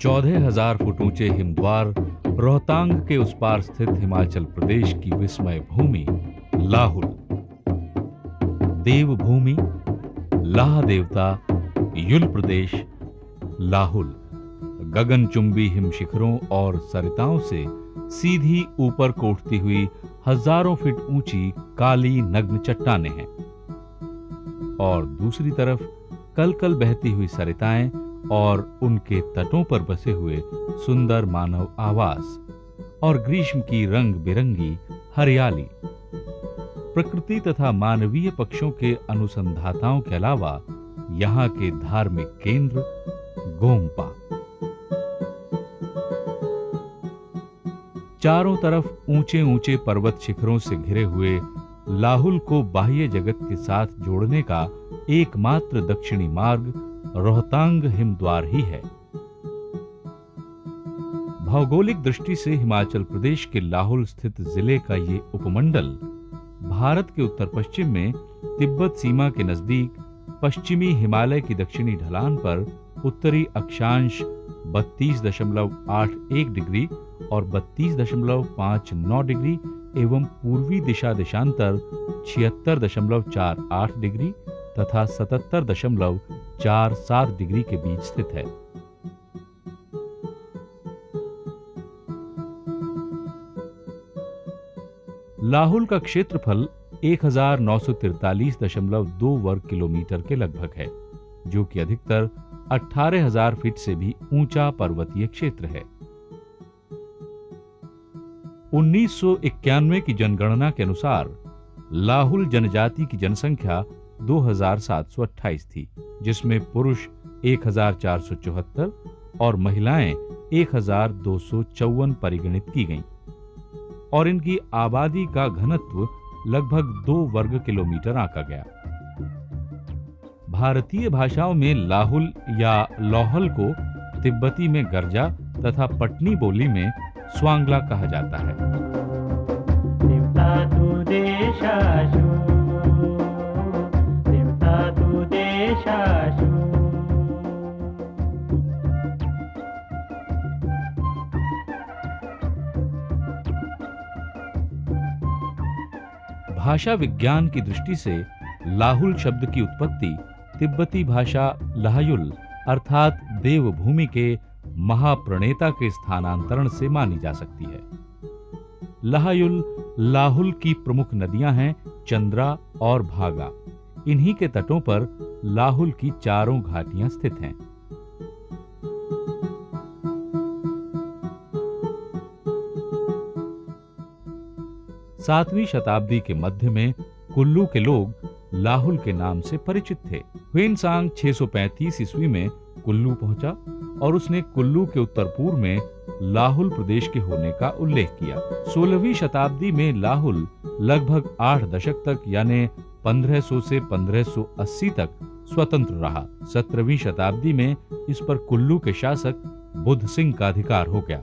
14,000 foot ऊंचे हिमद्वार रोहतांग के उस पार स्थित हिमाचल प्रदेश की विस्मय भूमि लाहुल। देवभूमि, लाह देवता, युल प्रदेश, लाहुल गगनचुंबी हिम शिखरों और सरिताओं से सीधी ऊपर को उठती हुई हजारों फीट ऊंची काली नग्न चट्टानें हैं और दूसरी तरफ कल-कल बहती हुई सरिताएं और उनके तटों पर बसे हुए सुंदर मानव आवास और ग्रीष्म की रंग बिरंगी हरियाली। प्रकृति तथा मानवीय पक्षों के अनुसंधाताओं के अलावा यहाँ के धार्मिक केंद्र गोम्पा। चारों तरफ ऊंचे ऊंचे पर्वत शिखरों से घिरे हुए लाहुल को बाह्य जगत के साथ जोड़ने का एकमात्र दक्षिणी मार्ग रोहतांग हिमद्वार ही है। भौगोलिक दृष्टि से हिमाचल प्रदेश के लाहुल स्थित जिले का ये उपमंडल भारत के उत्तर पश्चिम में तिब्बत सीमा के नजदीक पश्चिमी हिमालय की दक्षिणी ढलान पर उत्तरी अक्षांश 32.81 डिग्री और 32.59 डिग्री एवं पूर्वी दिशा देशांतर 76.48 डिग्री तथा 77.47 डिग्री के बीच स्थित है। लाहुल का क्षेत्रफल 1943.2 वर्ग किलोमीटर के लगभग है, जो कि अधिकतर 18,000 फीट से भी ऊंचा पर्वतीय क्षेत्र है। 1991 की जनगणना के अनुसार लाहुल जनजाति की जनसंख्या 2,728 थी, जिसमें पुरुष 1,474 और महिलाएं 1,254 परिगणित की गईं और इनकी आबादी का घनत्व लगभग 2 वर्ग किलोमीटर आंका गया। भारतीय भाषाओं में लाहुल या लौहल को तिब्बती में गर्जा तथा पटनी बोली में स्वांगला कहा जाता है। भाषा विज्ञान की दृष्टि से लाहुल शब्द की उत्पत्ति तिब्बती भाषा लाहुल अर्थात देवभूमि के महाप्रणेता के स्थानांतरण से मानी जा सकती है। लाहुल की प्रमुख नदियां हैं चंद्रा और भागा। इन्हीं के तटों पर लाहुल की चारों घाटियां स्थित हैं। सातवीं शताब्दी के मध्य में कुल्लू के लोग लाहुल के नाम से परिचित थे। ह्वेनसांग 635 ईस्वी में कुल्लू पहुंचा और उसने कुल्लू के उत्तर पूर्व में लाहुल प्रदेश के होने का उल्लेख किया। 16वीं शताब्दी में लाहुल लगभग 8 दशक तक यानी 1500 से 1580 तक स्वतंत्र रहा। 17वीं शताब्दी में इस पर कुल्लू के शासक बुद्ध सिंह का अधिकार हो गया।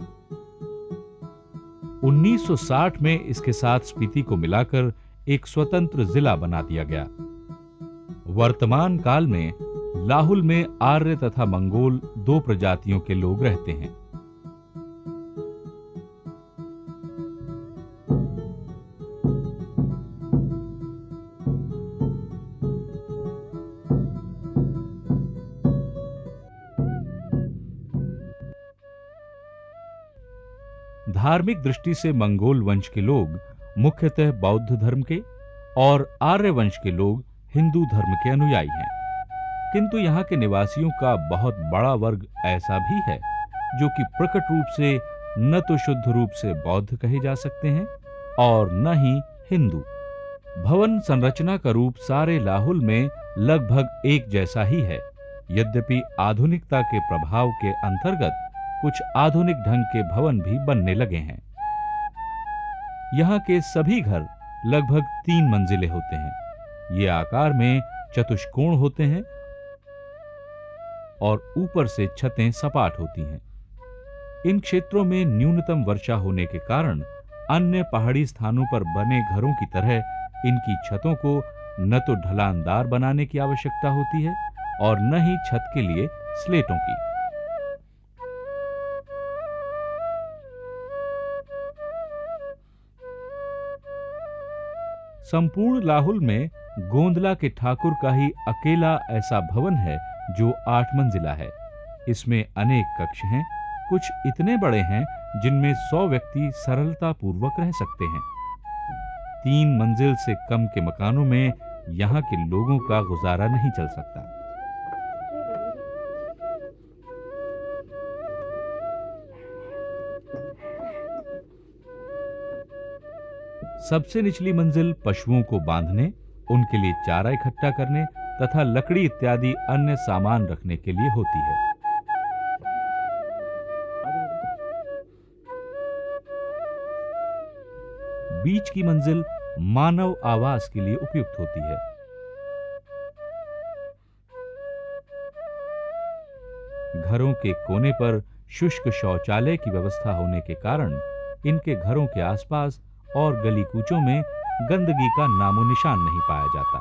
1960 में इसके साथ स्पीति को मिलाकर एक स्वतंत्र जिला बना दिया गया। वर्तमान काल में लाहुल में आर्य तथा मंगोल 2 प्रजातियों के लोग रहते हैं। धार्मिक दृष्टि से मंगोल वंश के लोग मुख्यतः बौद्ध धर्म के और आर्य वंश के लोग हिंदू धर्म के अनुयायी हैं, किंतु यहाँ के निवासियों का बहुत बड़ा वर्ग ऐसा भी है जो कि प्रकट रूप से न तो शुद्ध रूप से बौद्ध कहे जा सकते हैं और न ही हिंदू। भवन संरचना का रूप सारे लाहुल में लगभग एक जैसा ही है, यद्यपि आधुनिकता के प्रभाव के अंतर्गत कुछ आधुनिक ढंग के भवन भी बनने लगे हैं। यहाँ के सभी घर लगभग 3 मंजिले होते हैं। ये आकार में चतुष्कोण होते हैं और ऊपर से छतें सपाट होती हैं। इन क्षेत्रों में न्यूनतम वर्षा होने के कारण अन्य पहाड़ी स्थानों पर बने घरों की तरह इनकी छतों को न तो ढलानदार बनाने की आवश्यकता होती है और न ही छत के लिए स्लेटों की। संपूर्ण लाहुल में गोंदला के ठाकुर का ही अकेला ऐसा भवन है जो 8 मंजिला है। इसमें अनेक कक्ष हैं, कुछ इतने बड़े हैं जिनमें 100 व्यक्ति सरलता पूर्वक रह सकते हैं। 3 मंजिल से कम के मकानों में यहाँ के लोगों का गुजारा नहीं चल सकता। सबसे निचली मंजिल पशुओं को बांधने, उनके लिए चारा इकट्ठा करने तथा लकड़ी इत्यादि अन्य सामान रखने के लिए होती है। बीच की मंजिल मानव आवास के लिए उपयुक्त होती है। घरों के कोने पर शुष्क शौचालय की व्यवस्था होने के कारण इनके घरों के आसपास और गली कूचों में गंदगी का नामो निशान नहीं पाया जाता।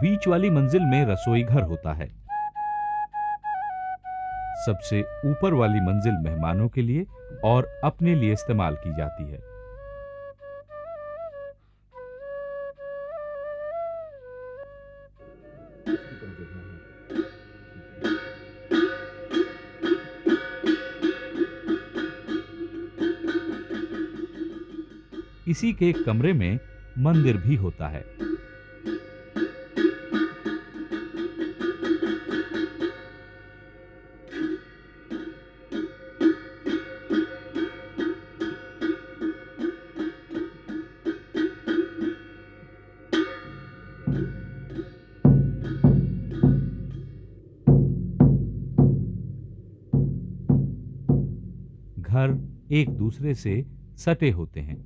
बीच वाली मंजिल में रसोई घर होता है। सबसे ऊपर वाली मंजिल मेहमानों के लिए और अपने लिए इस्तेमाल की जाती है। इसी के कमरे में मंदिर भी होता है। घर एक दूसरे से सटे होते हैं।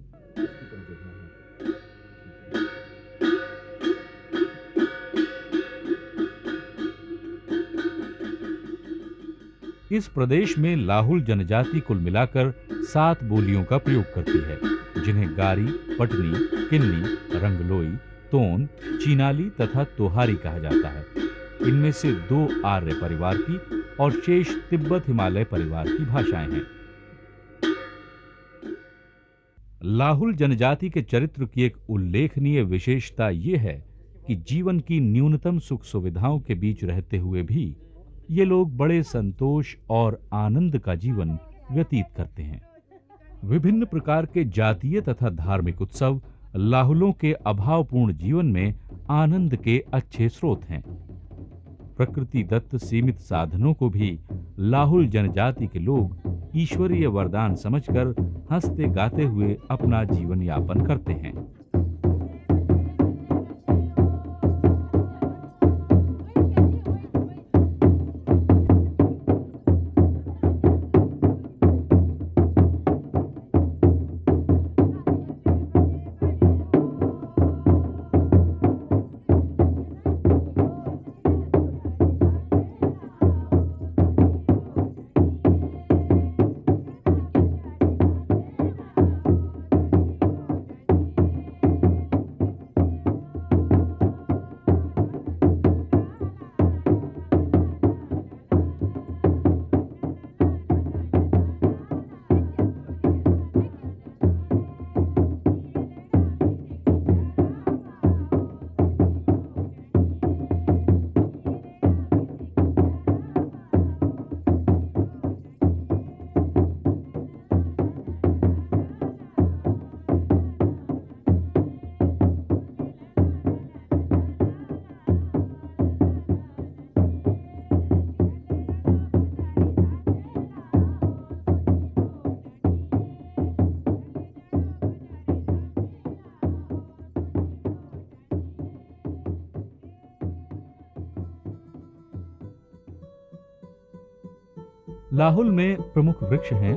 इस प्रदेश में लाहुल जनजाति कुल मिलाकर 7 बोलियों का प्रयोग करती है, जिन्हें गारी, पटनी, किन्नी, रंगलोई, तोन, चीनाली तथा तोहारी कहा जाता है। इनमें से 2 आर्य परिवार की और शेष तिब्बत हिमालय परिवार की भाषाएं हैं। लाहुल जनजाति के चरित्र की एक उल्लेखनीय विशेषता यह है कि जीवन की न्यूनतम सुख सुविधाओं के बीच रहते हुए भी ये लोग बड़े संतोष और आनंद का जीवन व्यतीत करते हैं। विभिन्न प्रकार के जातीय तथा धार्मिक उत्सव लाहुलों के अभावपूर्ण जीवन में आनंद के अच्छे स्रोत हैं। प्रकृति दत्त सीमित साधनों को भी लाहुल जनजाति के लोग ईश्वरीय वरदान समझकर हंसते गाते हुए अपना जीवन यापन करते हैं। लाहुल में प्रमुख वृक्ष हैं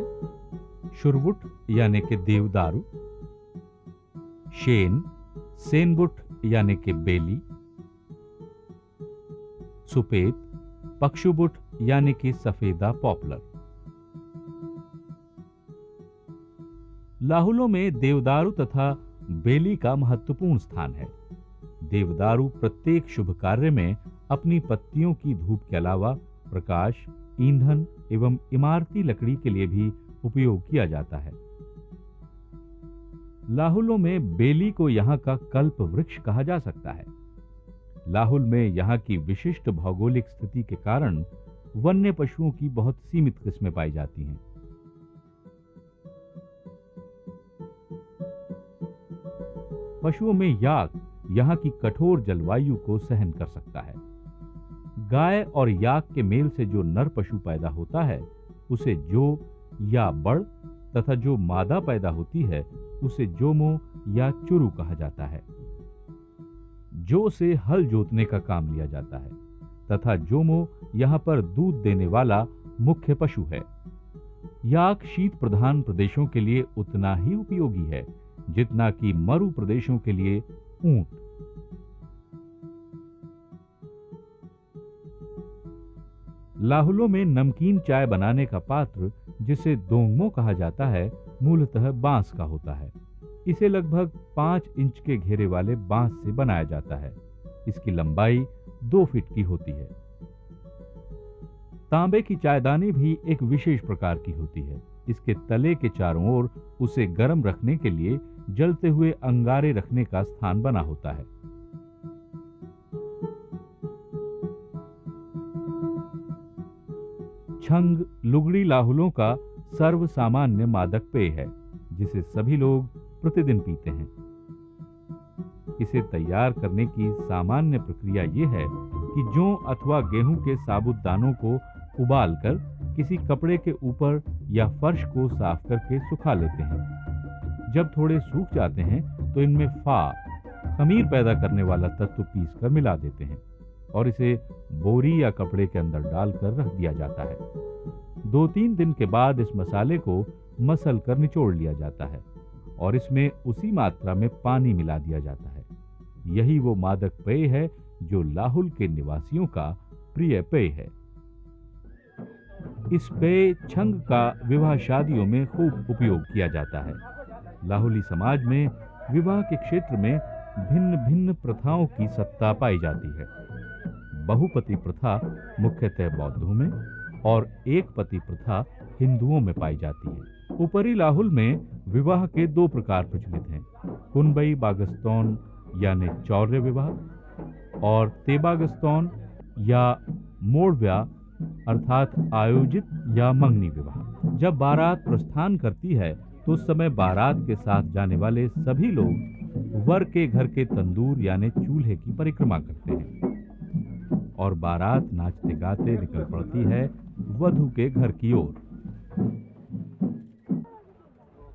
शुरवुट यानी कि देवदारू, शेन, सेनबुट यानी कि बेली, सुपेत, पक्षुबुट यानी कि सफेदा पॉपुलर। लाहुलों में देवदारू तथा बेली का महत्वपूर्ण स्थान है। देवदारू प्रत्येक शुभ कार्य में अपनी पत्तियों की धूप के अलावा प्रकाश, ईंधन एवं इमारती लकड़ी के लिए भी उपयोग किया जाता है। लाहुलों में बेली को यहां का कल्प वृक्ष कहा जा सकता है। लाहुल में यहां की विशिष्ट भौगोलिक स्थिति के कारण वन्य पशुओं की बहुत सीमित किस्में पाई जाती हैं। पशुओं में याक यहां की कठोर जलवायु को सहन कर सकता है। गाय और याक के मेल से जो नर पशु पैदा होता है उसे जो या बड़ तथा जो मादा पैदा होती है उसे जोमो या चुरु कहा जाता है। जो से हल जोतने का काम लिया जाता है तथा जोमो यहां पर दूध देने वाला मुख्य पशु है। याक शीत प्रधान प्रदेशों के लिए उतना ही उपयोगी है जितना कि मरु प्रदेशों के लिए ऊंट। लाहुलों में नमकीन चाय बनाने का पात्र जिसे दोंगमो कहा जाता है मूलतः बांस का होता है। इसे लगभग 5 इंच के घेरे वाले बांस से बनाया जाता है। इसकी लंबाई 2 फीट की होती है। तांबे की चायदानी भी एक विशेष प्रकार की होती है। इसके तले के चारों ओर उसे गर्म रखने के लिए जलते हुए अंगारे रखने का स्थान बना होता है। छंग लुगड़ी लाहुलों का सर्व सामान्य मादक पेय है जिसे सभी लोग प्रतिदिन पीते हैं। इसे तैयार करने की सामान्य प्रक्रिया यह है कि जौ अथवा गेहूं के साबुत दानों को उबालकर किसी कपड़े के ऊपर या फर्श को साफ करके सुखा लेते हैं। जब थोड़े सूख जाते हैं तो इनमें खमीर पैदा करने वाला तत्व पीसकर मिला देते हैं और इसे बोरी या कपड़े के अंदर डालकर रख दिया जाता है। 2-3 दिन के बाद इस मसाले को मसल कर निचोड़ लिया जाता है और इसमें उसी मात्रा में पानी मिला दिया जाता है। यही वो मादक पेय है जो लाहुल के निवासियों का प्रिय पेय है। इस पेय छंग का विवाह शादियों में खूब उपयोग किया जाता है। लाहुली समाज में विवाह के क्षेत्र में भिन्न भिन्न प्रथाओं की सत्ता पाई जाती है। बहुपति प्रथा मुख्यतः बौद्धों में और एक पति प्रथा हिंदुओं में पाई जाती है। ऊपरी लाहुल में विवाह के 2 प्रकार प्रचलित हैं, कुनबई बागस्तौन यानी चौर्य विवाह और तेबागस्तौन या मोड़व्या अर्थात आयोजित या मंगनी विवाह। जब बारात प्रस्थान करती है तो उस समय बारात के साथ जाने वाले सभी लोग वर के घर के तंदूर यानी चूल्हे की परिक्रमा करते हैं और बारात नाचते गाते निकल पड़ती है वधू के घर की ओर।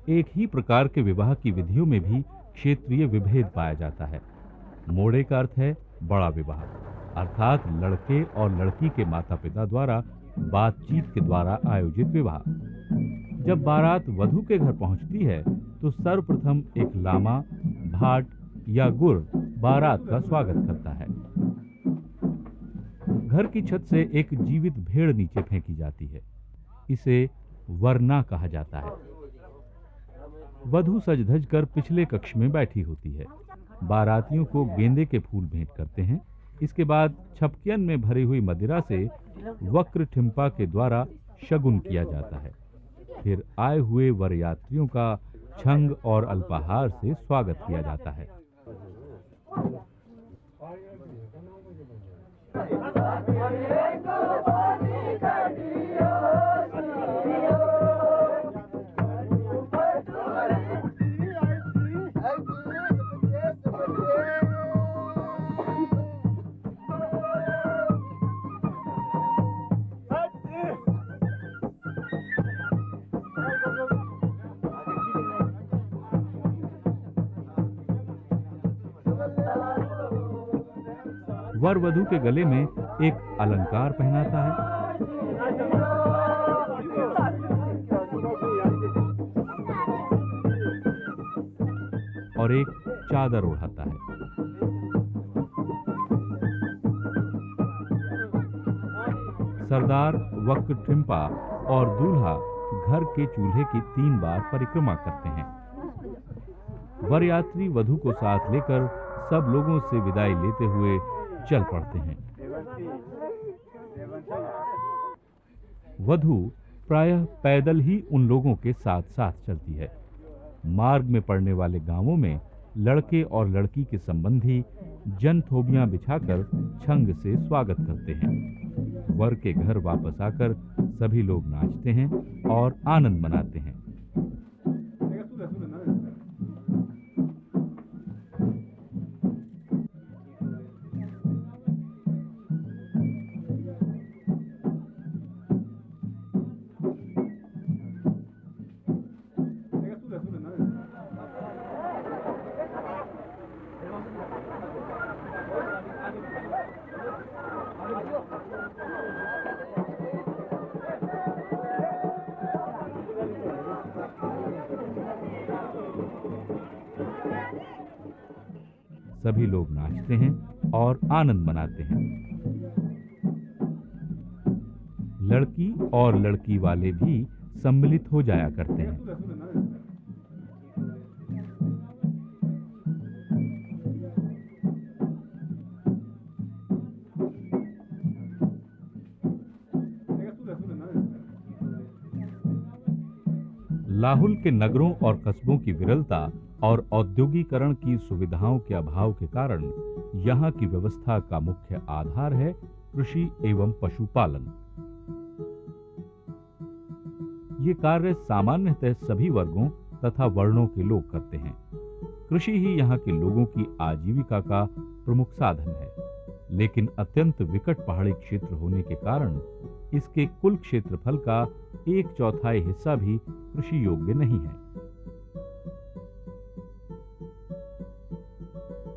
एक ही प्रकार के विवाह की विधियों में भी क्षेत्रीय विभेद पाया जाता है। मोड़े का अर्थ है बड़ा विवाह, अर्थात लड़के और लड़की के माता पिता द्वारा बातचीत के द्वारा आयोजित विवाह। जब बारात वधू के घर पहुंचती है तो सर्वप्रथम एक लामा, भाट या गुर बारात का स्वागत करता है। घर की छत से एक जीवित भेड़ नीचे फेंकी जाती है। इसे वरना कहा जाता है। वधू सज धज कर पिछले कक्ष में बैठी होती है। बारातियों को गेंदे के फूल भेंट करते हैं। इसके बाद छपकियन में भरी हुई मदिरा से वक्र ठिम्पा के द्वारा शगुन किया जाता है। फिर आए हुए वर यात्रियों का छंग और अल्पाहार से स्वागत किया जाता है। वर वधू के गले में एक अलंकार पहनाता है। और एक चादर ओढ़ाता है। सरदार वक्त ठिम्पा और दूल्हा घर के चूल्हे की 3 बार परिक्रमा करते हैं। वरयात्री वधु को साथ लेकर सब लोगों से विदाई लेते हुए चल पड़ते हैं। वधु प्रायः पैदल ही उन लोगों के साथ साथ चलती है। मार्ग में पड़ने वाले गांवों में लड़के और लड़की के संबंधी जनथोबियां बिछाकर छंग से स्वागत करते हैं। वर के घर वापस आकर सभी लोग नाचते हैं और आनंद मनाते हैं। सभी लोग नाचते हैं और आनंद मनाते हैं। लड़की और लड़की वाले भी सम्मिलित हो जाया करते हैं। लाहुल के नगरों और कस्बों की विरलता और औद्योगिकरण की सुविधाओं के अभाव के कारण यहाँ की व्यवस्था का मुख्य आधार है कृषि एवं पशुपालन। ये कार्य सामान्यतः सभी वर्गों तथा वर्णों के लोग करते हैं। कृषि ही यहाँ के लोगों की आजीविका का प्रमुख साधन है, लेकिन अत्यंत विकट पहाड़ी क्षेत्र होने के कारण इसके कुल क्षेत्रफल का 1/4 हिस्सा भी कृषि योग्य नहीं है।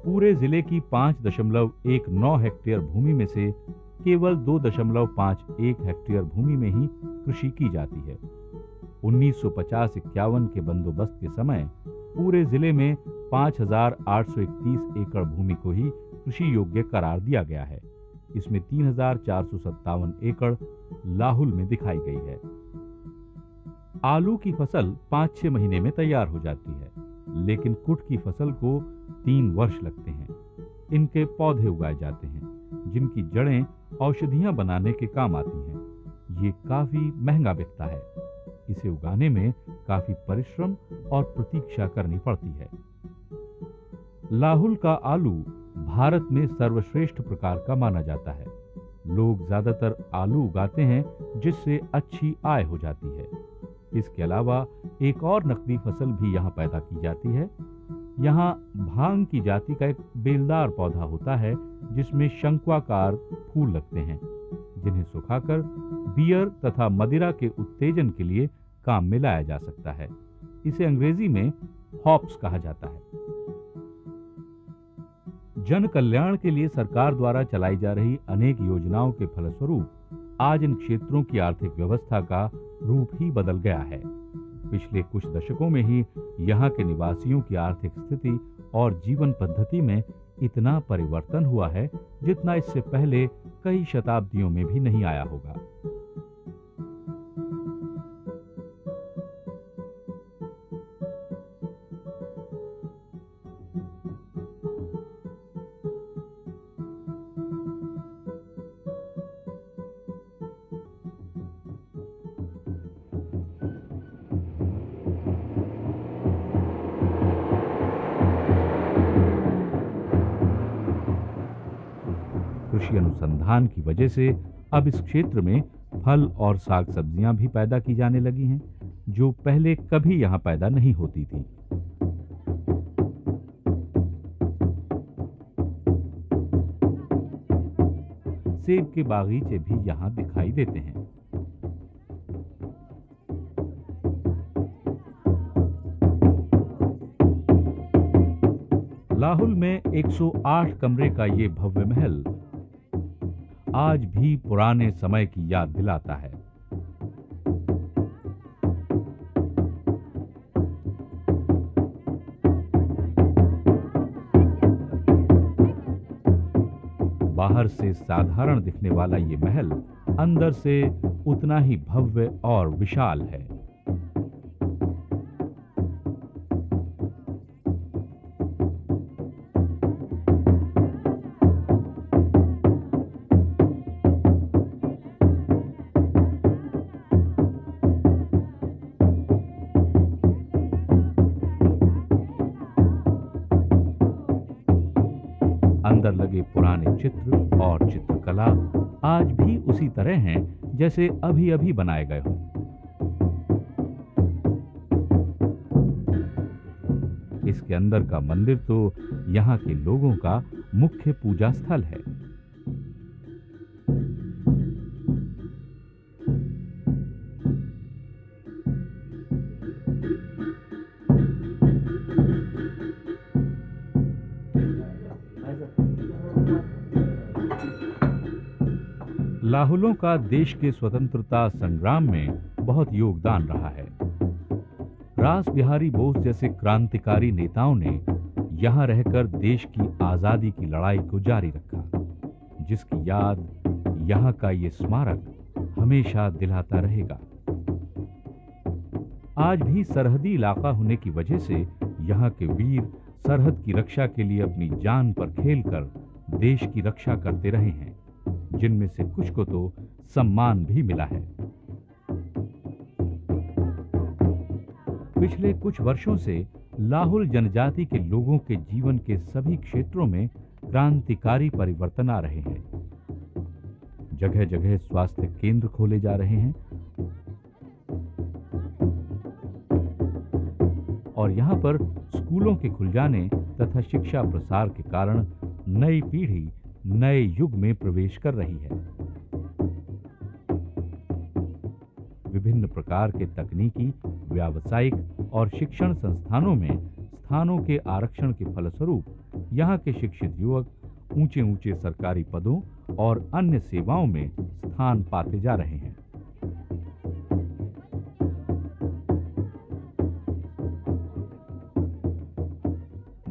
पूरे जिले की 5.19 हेक्टेयर भूमि में से केवल 2.51 हेक्टेयर भूमि में ही कृषि की जाती है। 1950-51 के बंदोबस्त के समय पूरे जिले में 5,831 एकड़ भूमि को ही कृषि योग्य करार दिया गया है। इसमें 3,457 एकड़ लाहुल में दिखाई गई है। आलू की फसल 5-6 महीने में तैयार हो जाती है, लेकिन कुट की फसल को 3 वर्ष लगते हैं। इनके पौधे उगाए जाते हैं, जिनकी जड़ें औषधियां बनाने के काम आती हैं। ये काफी महंगा बिकता है। इसे उगाने में काफी परिश्रम और प्रतीक्षा करनी पड़ती है। लाहुल का आलू भारत में सर्वश्रेष्ठ प्रकार का माना जाता है। लोग ज्यादातर आलू उगाते हैं, जिससे अच्छी आय हो जाती है। इसके अलावा एक और नकदी फसल भी यहाँ पैदा की जाती है। यहाँ भांग की जाति का एक बेलदार पौधा होता है, जिसमें शंक्वाकार फूल लगते हैं, जिन्हें सुखाकर बियर तथा मदिरा के उत्तेजन के लिए काम में लाया जा सकता है। इसे अंग्रेजी में हॉप्स कहा जाता है। जन कल्याण के लिए सरकार द्वारा चलाई जा रही अनेक योजनाओं के फलस्वरूप आज इन क्षेत्रों की आर्थिक व्यवस्था का रूप ही बदल गया है। पिछले कुछ दशकों में ही यहाँ के निवासियों की आर्थिक स्थिति और जीवन पद्धति में इतना परिवर्तन हुआ है, जितना इससे पहले कई शताब्दियों में भी नहीं आया होगा। कृषि अनुसंधान की वजह से अब इस क्षेत्र में फल और साग सब्जियां भी पैदा की जाने लगी हैं, जो पहले कभी यहां पैदा नहीं होती थी। सेब के बागीचे भी यहां दिखाई देते हैं। लाहुल में 108 कमरे का ये भव्य महल आज भी पुराने समय की याद दिलाता है। बाहर से साधारण दिखने वाला ये महल अंदर से उतना ही भव्य और विशाल है। अंदर लगे पुराने चित्र और चित्रकला आज भी उसी तरह हैं जैसे अभी अभी बनाए गए हों। इसके अंदर का मंदिर तो यहाँ के लोगों का मुख्य पूजा स्थल है। लाहुलों का देश के स्वतंत्रता संग्राम में बहुत योगदान रहा है। रास बिहारी बोस जैसे क्रांतिकारी नेताओं ने यहां रहकर देश की आजादी की लड़ाई को जारी रखा, जिसकी याद यहां का ये स्मारक हमेशा दिलाता रहेगा। आज भी सरहदी इलाका होने की वजह से यहां के वीर सरहद की रक्षा के लिए अपनी जान पर खेलकर देश की रक्षा करते रहे हैं, जिनमें से कुछ को तो सम्मान भी मिला है। पिछले कुछ वर्षों से लाहुल जनजाति के लोगों के जीवन के सभी क्षेत्रों में क्रांतिकारी परिवर्तन आ रहे हैं। जगह जगह स्वास्थ्य केंद्र खोले जा रहे हैं और यहां पर स्कूलों के खुल जाने तथा शिक्षा प्रसार के कारण नई पीढ़ी नए युग में प्रवेश कर रही है। विभिन्न प्रकार के तकनीकी, व्यावसायिक और शिक्षण संस्थानों में स्थानों के आरक्षण के फलस्वरूप यहाँ के शिक्षित युवक ऊंचे ऊंचे सरकारी पदों और अन्य सेवाओं में स्थान पाते जा रहे हैं।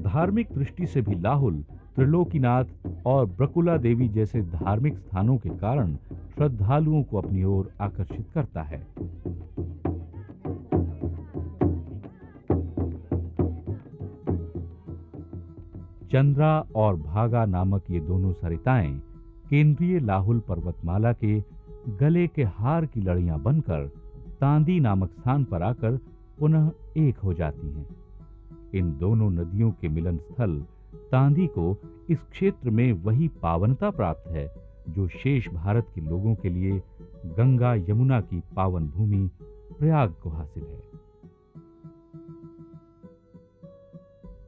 धार्मिक दृष्टि से भी लाहुल त्रिलोकीनाथ और ब्रकुला देवी जैसे धार्मिक स्थानों के कारण श्रद्धालुओं को अपनी ओर आकर्षित करता है। चंद्रा और भागा नामक ये दोनों सरिताएं केंद्रीय लाहुल पर्वतमाला के गले के हार की लड़ियां बनकर तांदी नामक स्थान पर आकर पुनः एक हो जाती हैं। इन दोनों नदियों के मिलन स्थल तांदी को इस क्षेत्र में वही पावनता प्राप्त है जो शेष भारत के लोगों के लिए गंगा यमुना की पावन भूमि प्रयाग को हासिल है।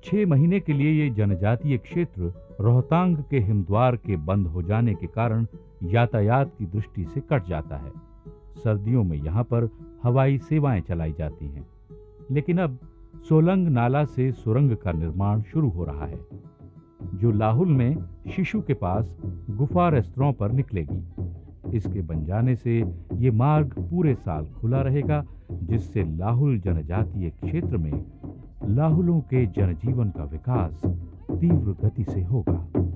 6 महीने के लिए ये जनजातीय क्षेत्र रोहतांग के हिमद्वार के बंद हो जाने के कारण यातायात की दृष्टि से कट जाता है। सर्दियों में यहाँ पर हवाई सेवाएं चलाई जाती हैं, लेकिन अब सोलंग नाला से सुरंग का निर्माण शुरू हो रहा है, जो लाहुल में शिशु के पास गुफा रेस्तरां पर निकलेगी। इसके बन जाने से ये मार्ग पूरे साल खुला रहेगा, जिससे लाहुल जनजातीय क्षेत्र में लाहुलों के जनजीवन का विकास तीव्र गति से होगा।